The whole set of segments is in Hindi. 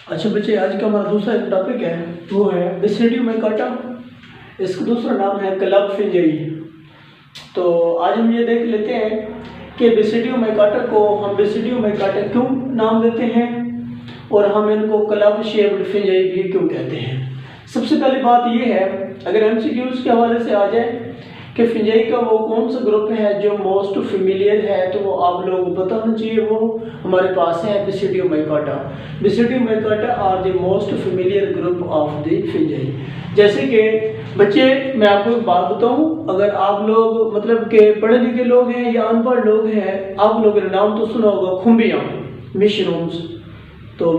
अच्छा बच्चे, आज का हमारा दूसरा टॉपिक है वो है बेसिडियम मैकाटा। इसका दूसरा नाम है क्लब फिंजई। तो आज हम ये देख लेते हैं कि बेसिडियम मैकाटा को हम बेसिडियम मैकाटा क्यों नाम देते हैं और हम इनको क्लब शेप्ड फिंजई भी क्यों कहते हैं। सबसे पहली बात ये है, अगर एमसीक्यूज के हवाले से आ जाए कि फिंजई का वो कौन सा ग्रुप है जो मोस्ट फेमिलियर है, तो वो आप लोगों को पता होना चाहिए। वो हमारे पास है basidiomycota. Basidiomycota are the most familiar group of the fungi. जैसे कि बच्चे, मैं आपको एक बात बताऊं, अगर आप लोग मतलब के पढ़े लिखे लोग हैं या अनपढ़ लोग हैं, आप लोगों ने नाम तो सुना होगा खुम्बियां, मशरूम्स। तो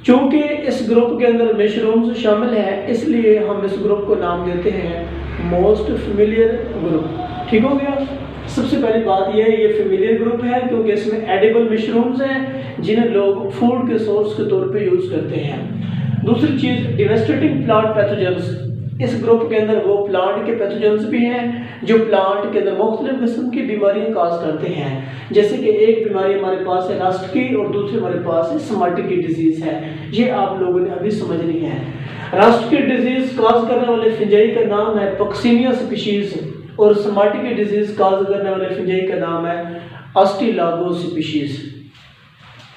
चूंकि इस ग्रुप के अंदर मशरूम्स शामिल है, इसलिए हम इस ग्रुप को नाम देते हैं मोस्ट फेमिलियर ग्रुप। ठीक हो गया। सबसे पहली बात यह है, ये फेमिलियर ग्रुप है क्योंकि इसमें एडिबल मशरूम्स हैं जिन्हें लोग फूड के सोर्स के तौर पे यूज करते हैं। दूसरी चीज, डिवास्टेटिंग प्लांट पैथोजेंस। इस ग्रुप के अंदर वो प्लांट के पैथोजेंस भी हैं जो प्लांट के अंदर मुख्तलिफ किस्म की बीमारियां काज करते हैं। जैसे कि एक बीमारी हमारे पास है रस्ट की और दूसरी हमारे पास है स्मार्टी की डिजीज है। ये आप लोगों ने अभी समझनी है। रस्ट की डिजीज काज करने वाले फिंजई का नाम है पक्सीनिया स्पीशीज और स्मार्टी की डिजीज काज करने वाले फिंजई का नाम है अस्टिलागो स्पीशीज।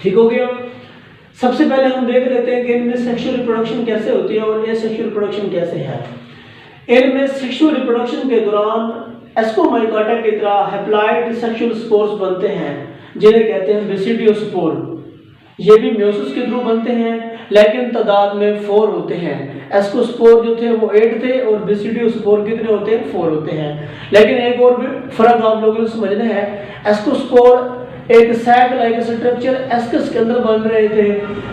ठीक हो गया। सबसे पहले हम देख लेते हैं कि इनमें सेक्सुअल रिप्रोडक्शन कैसे होती है और ये सेक्सुअल रिप्रोडक्शन कैसे है। इनमें सेक्सुअल रिप्रोडक्शन के दौरान एस्कोमाइकाटा की तरह हैप्लॉइड सेक्सुअल स्पोर्स बनते हैं जिन्हें कहते हैं बेसिडियोस्पोर। ये भी मेयोसिस के थ्रू बनते हैं, लेकिन तादाद में 4 होते हैं। एस्कोस्पोर जो थे वो 8 थे और बेसिडियोस्पोर कितने होते हैं? 4 होते हैं। लेकिन एक और भी फर्क आप लोगों ने समझना है, एस्कोस्पोर एक सैक लाइक स्ट्रक्चर एस्कस के अंदर बन रहे थे,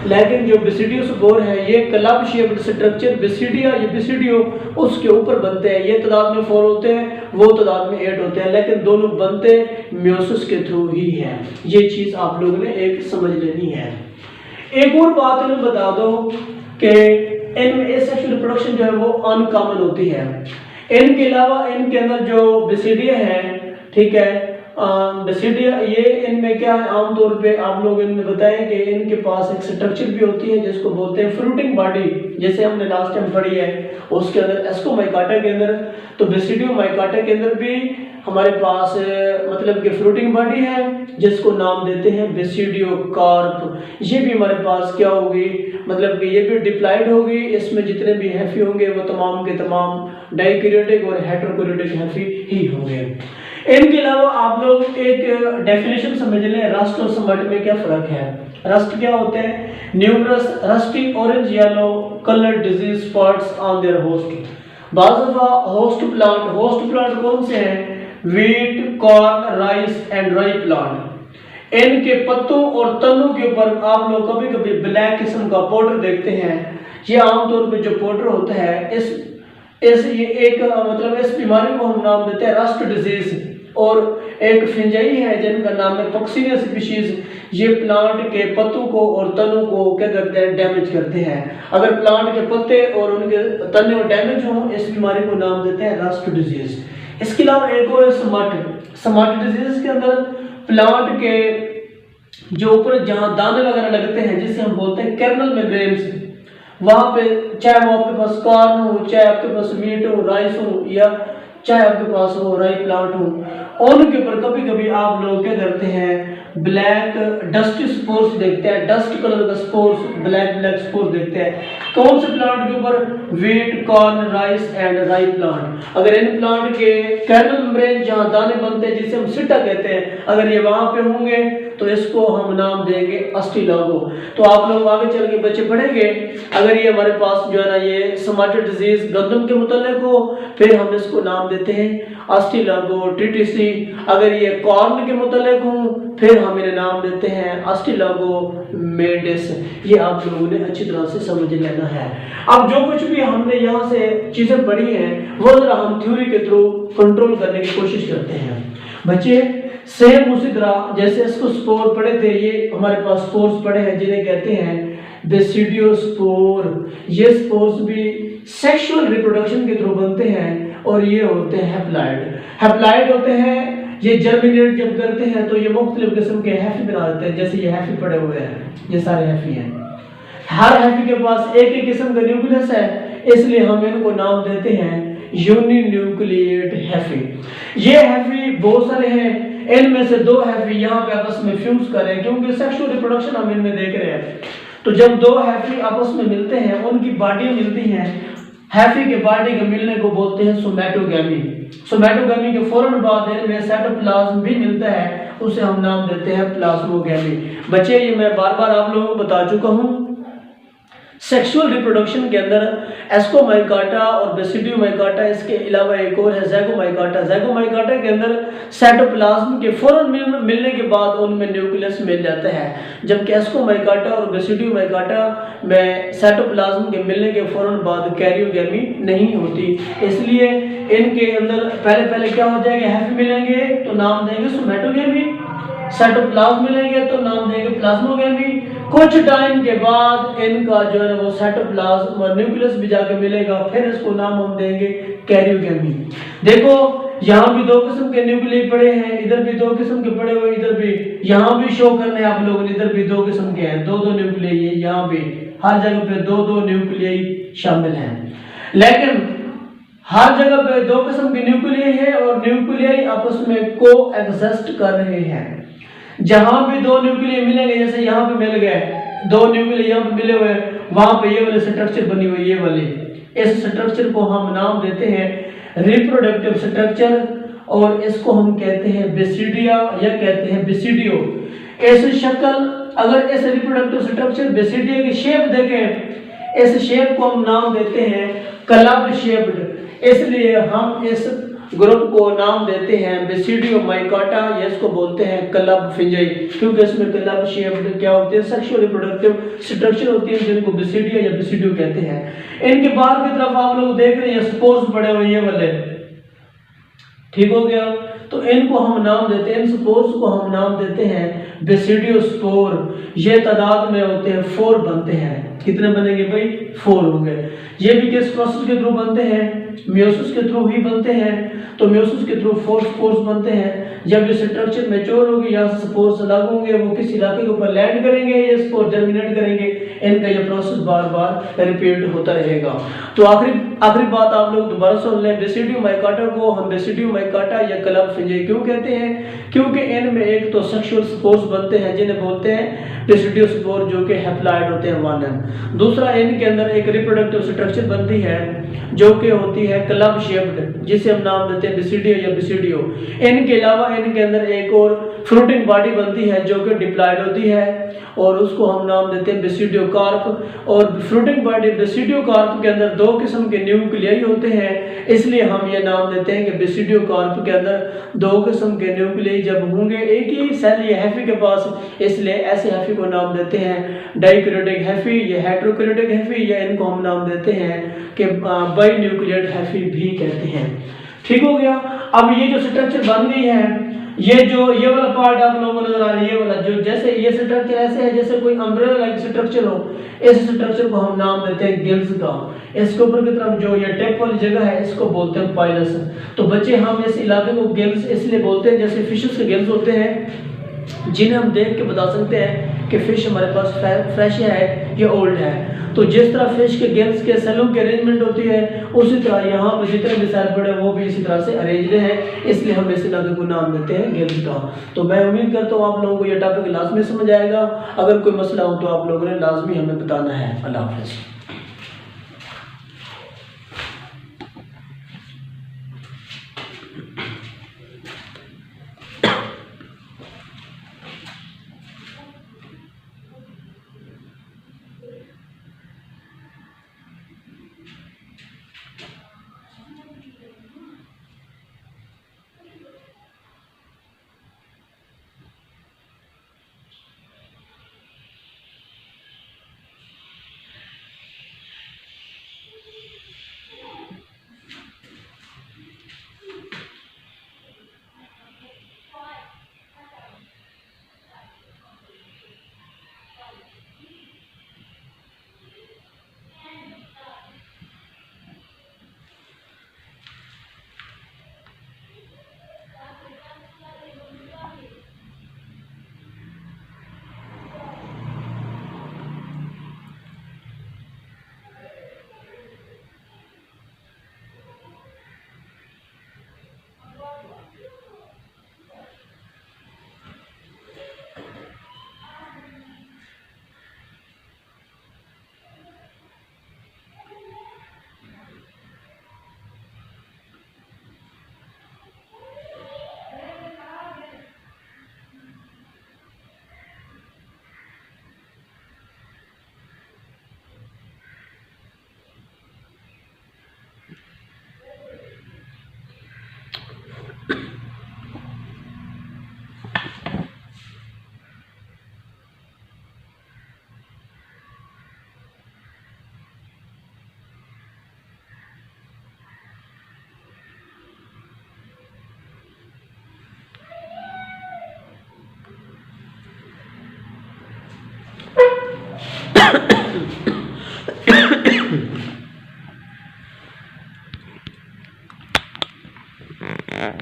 लेकिन जो बेसिडियोस्पोर है ये क्लब शेप्ड स्ट्रक्चर बेसिडिया या बेसिडियो उसके ऊपर बनते हैं। ये तादाद में 4 होते हैं, वो तादाद में 8 होते हैं, लेकिन दोनों बनते मेयोसिस के थ्रू ही हैं। ये चीज आप लोगों ने एक समझ लेनी है। एक और बात इन्हें बता दो कि इनमें एसेक्सुअल रिप्रोडक्शन जो है वो अनकॉमन होती है। इनके अलावा इनके अंदर जो बेसिडिया है, ठीक है, बेसिडिया, ये इनमें क्या है, आमतौर पे आप लोग इनमें बताएं कि इनके पास एक स्ट्रक्चर भी होती है जिसको बोलते हैं फ्रूटिंग बॉडी, जैसे हमने लास्ट टाइम पढ़ी है। उसके अंदर एस्कोमाइकाटा के अंदर, तो बेसिडियो माइकाटा के अंदर भी हमारे पास मतलब कि फ्रूटिंग बॉडी है जिसको नाम देते हैं बेसिडियो कार्प। ये भी हमारे पास क्या होगी, मतलब कि ये भी डिप्लॉइड होगी। इसमें जितने भी हैफी होंगे वो तमाम के तमाम डाइकैरियोटिक और हेटेरोकैरियोटिक हैफी ही होंगे। इनके अलावा आप लोग एक डेफिनेशन समझ लें, रस्ट और स्मट में क्या फर्क है। रस्ट क्या होते हैं? Numerous rusty orange yellow colour disease spots on their host. बाज़ दफा होस्ट प्लांट कौन से हैं? वीट, कॉर्न, राइस एंड राई प्लांट। इनके पत्तों और तनों के ऊपर आप लोग कभी कभी ब्लैक किस्म का पाउडर देखते हैं। ये आमतौर पे जो पाउडर होता है ये एक मतलब इस बीमारी को हम नाम देते हैं रस्ट डिजीज। और एक फिंजई है जिनका नाम है पक्सीनिया स्पीशीज। ये प्लांट के पत्तों को और तनों को क्या करते हैं? डैमेज करते हैं। अगर प्लांट के पत्ते और उनके तने डैमेज हों, इस बीमारी को नाम देते हैं रस्ट डिजीज। इसके अलावा एक और स्मट डिजीज के अंदर प्लांट के जो ऊपर जहां दाने वगैरह लगते हैं जिसे हम बोलते हैं कर्नल मेम्ब्रेन्स, वहां पे चाहे वो आपके पास कॉर्न हो, चाहे आपके पास वीट हो, राइस हो, या चाहे आपके पास हो राई प्लांट हो, उनके ऊपर कभी कभी आप लोग क्या करते हैं? ब्लैक डस्टी स्पोर्स देखते हैं, डस्ट कलर का स्पोर्स, ब्लैक स्पोर्स देखते हैं। कौन से प्लांट के ऊपर? वीट, कॉर्न, राइस एंड राई प्लांट। अगर इन प्लांट के कर्नल मेम्ब्रेन जहां दाने बनते हैं जिसे हम सिट्टा कहते हैं, अगर ये वहां पे होंगे तो इसको हम नाम देंगे अस्टिलागो। तो आप लोग आगे चल के बच्चे पढ़ेंगे, अगर ये हमारे पास जो है ना ये स्मार्टर डिजीज गंदम के मुतल्लिक हो, फिर हम इसको नाम देते हैं अस्टिलागो टीटीसी। अगर ये कॉर्न के मुतल्लिक हो, फिर हम इन्हें नाम देते हैं अस्टिलागो मेडिस। ये आप लोगों ने अच्छी तरह से समझ लेना है। अब जो कुछ भी हमने यहाँ से चीजें पढ़ी हैं वो जरा हम थ्योरी के थ्रू कंट्रोल करने की कोशिश करते हैं। बच्चे सेम उसी तरह जैसे इसको स्पोर पढ़े थे, ये हमारे पास स्पोर्स पढ़े हैं जिन्हें कहते हैं बेसिडियोस्पोर। ये स्पोर्स भी सेक्सुअल रिप्रोडक्शन के थ्रू बनते हैं और ये होते हैं हैप्लॉइड होते हैं। ये जर्मिनेट जब करते हैं तो ये मुख्तलिफ किस्म के हैफी बना देते हैं, जैसे ये हैफी पड़े हुए हैं, ये सारे हैफी हैं। हर हैफी के पास एक ही किस्म का न्यूक्लियस है, इसलिए हम इनको नाम देते हैं यूनिन्यूक्लिएट हैफी। ये हैफी बहुत सारे हैं, इनमें से दो हैफी यहाँ पे आपस में फ्यूज कर रहे हैं क्योंकि सेक्सुअल रिप्रोडक्शन हम इनमें देख रहे हैं। तो जब दो हैफी आपस में मिलते हैं, उनकी बॉडियां मिलती हैं, हैफी के बॉडी के मिलने को बोलते हैं सोमैटोगैमी। सोमैटोगैमी के फौरन बाद इनमें साइटोप्लाज्म भी मिलता है, उसे हम नाम देते हैं प्लाज्मोगैमी। बच्चे ये मैं बार बार आप लोगों को बता चुका हूँ, सेक्सुअल रिप्रोडक्शन के अंदर एस्कोमाइकाटा और बेसिडियोमाइकाटा, इसके अलावा एक और है ज़ाइगोमाइकाटा। ज़ाइगोमाइकाटा के अंदर साइटोप्लाज्म के फौरन मिलने के बाद उनमें न्यूक्लियस मिल जाता है, जबकि एस्कोमाइकाटा और बेसिडियोमाइकाटा में साइटोप्लाज्म के मिलने के फौरन बाद कैरियोगैमी नहीं होती। इसलिए इनके अंदर पहले क्या हो जाएगा, हैफी मिलेंगे तो नाम देंगे सोमैटोगैमी, साइटोप्लाज्म मिलेंगे तो नाम देंगे प्लाज्मोगैमी। कुछ टाइम के बाद इनका जो है वो साइटोप्लाज्म और न्यूक्लियस भी जाके मिलेगा, फिर इसको नाम हम देंगे कैरियोगैमी। देखो यहाँ भी दो किस्म के न्यूक्लियस पड़े हैं, इधर भी दो किस्म के पड़े हुए, इधर भी, यहाँ भी शो करने आप लोगों ने, इधर भी दो किस्म के हैं, दो न्यूक्लियस, यहाँ भी हर जगह पे दो न्यूक्लियस शामिल हैं। लेकिन हर जगह पे दो किस्म के न्यूक्लियस है और न्यूक्लियस आपस में को एग्जिस्ट कर रहे हैं। जहां भी दो न्यूक्लियस मिलेंगे, जैसे यहाँ पे मिल गए दो न्यूक्लियस, यहाँ पे मिले हुए, वहां पे ये वाले स्ट्रक्चर बनी हुई, ये वाले, इस स्ट्रक्चर को हम नाम देते हैं रिप्रोडक्टिव स्ट्रक्चर, और इसको हम कहते हैं बेसिडिया या कहते हैं बेसिडियो। ऐसी शक्ल, अगर इस रिप्रोडक्टिव स्ट्रक्चर बेसिडिया की शेप देखें, इस शेप को हम नाम देते हैं क्लब शेप्ड, इसलिए हम इस ग्रुप को नाम देते हैं बेसिडियोमाइकाटा, या इसको बोलते हैं क्लब फिंजाई, क्योंकि इसमें क्लब शेप्ड क्या होती है, सेक्सुअल रिप्रोडक्टिव स्ट्रक्चर होती है, जिनको बेसिडिया या बेसिडियो कहते हैं। इनके बाहर की तरफ आप लोग देख रहे हैं स्पोर्स पड़े हुए ये वाले, ठीक हो गया, तो इनको हम नाम देते हैं, इन स्पोर्स को हम नाम देते हैं बेसिडियोस्पोर। ये तादाद में होते हैं 4 बनते हैं, कितने बनेंगे भाई, 4 होंगे। ये भी किस प्रोसेस के थ्रू बनते हैं, मियोसिस के थ्रू ही बनते हैं, तो मियोसिस के थ्रू 4 स्पोर्स बनते हैं। जब ये स्ट्रक्चर मैच्योर होगी, यहाँ से स्पोर्स अलग होंगे, वो किस इलाके के ऊपर लैंड करेंगे, ये स्पोर जर्मिनेट करेंगे, इनका ये प्रोसेस बार बार रिपीट होता रहेगा। तो आखिरी बात आप लोग दोबारा सुन लें, बेसिडियोमाइकाटा को हम बेसिडियोमाइकाटा या क्लब फिंजाई क्यों कहते हैं, क्योंकि इनमें एक तो सेक्सुअल स्पोर्स बनते हैं जिन्हें बोलते हैं बेसिडियोस्पोर, जो कि हैप्लॉइड होते हैं 1n। दूसरा, इनके अंदर एक रिप्रोडक्टिव स्ट्रक्चर बनती है जो कि होती है क्लब शेप्ड, जिसे हम नाम देते हैं बेसिडियो या बेसिडियो। इनके अलावा इनके अंदर एक और फ्रूटिंग बॉडी बनती है जो कि डिप्लॉइड होती है, और उसको हम नाम देते हैं बेसिडियोकार्प। और फ्रूटिंग बॉडी बेसिडियोकार्प के अंदर 2 किस्म के न्यूक्लियाई होते हैं, इसलिए हम ये नाम देते हैं कि बेसिडियोकार्प के अंदर 2 किस्म के न्यूक्लियाई जब होंगे एक ही सेल ये हैफी के पास, इसलिए ऐसे हैफी को नाम देते हैं डाइक्रोटिक हैफी या हेटेरोक्रोटिक हैफी, या इनको हम नाम देते हैं कि बाई न्यूक्लियेट हैफी भी कहते हैं। ठीक हो गया। अब ये जो स्ट्रक्चर बन गई है, ये वाला पार्ट आप लोगों को नजर आ रही है, ये वाला जो जैसे ये स्ट्रक्चर ऐसे है जैसे कोई अम्ब्रेला लाइक स्ट्रक्चर हो, इस स्ट्रक्चर को हम नाम देते हैं गिल्स का। इसके ऊपर की तरफ जो ये टेप वाली जगह है इसको बोलते हैं पाइलस। तो बच्चे हम इस इलाके को गिल्स इसलिए बोलते हैं जैसे फिशेस के गिल्स होते हैं, जिन्हें हम देख के बता सकते हैं कि फिश हमारे पास फ्रेश है या ओल्ड है। तो जिस तरह फिश के गिल्स के सेलों की अरेंजमेंट होती है, उसी तरह यहाँ पर जितने भी सेल पड़े वो भी इसी तरह से अरेंज्ड हैं, इसलिए हम इस इलाके को नाम देते हैं गिल्स का। तो मैं उम्मीद करता हूँ आप लोगों को यह टॉपिक लाजमी समझ आएगा। अगर कोई मसला हो तो आप लोगों ने लाजमी हमें बताना है। अल्लाह हाफ़िज़। Yeah.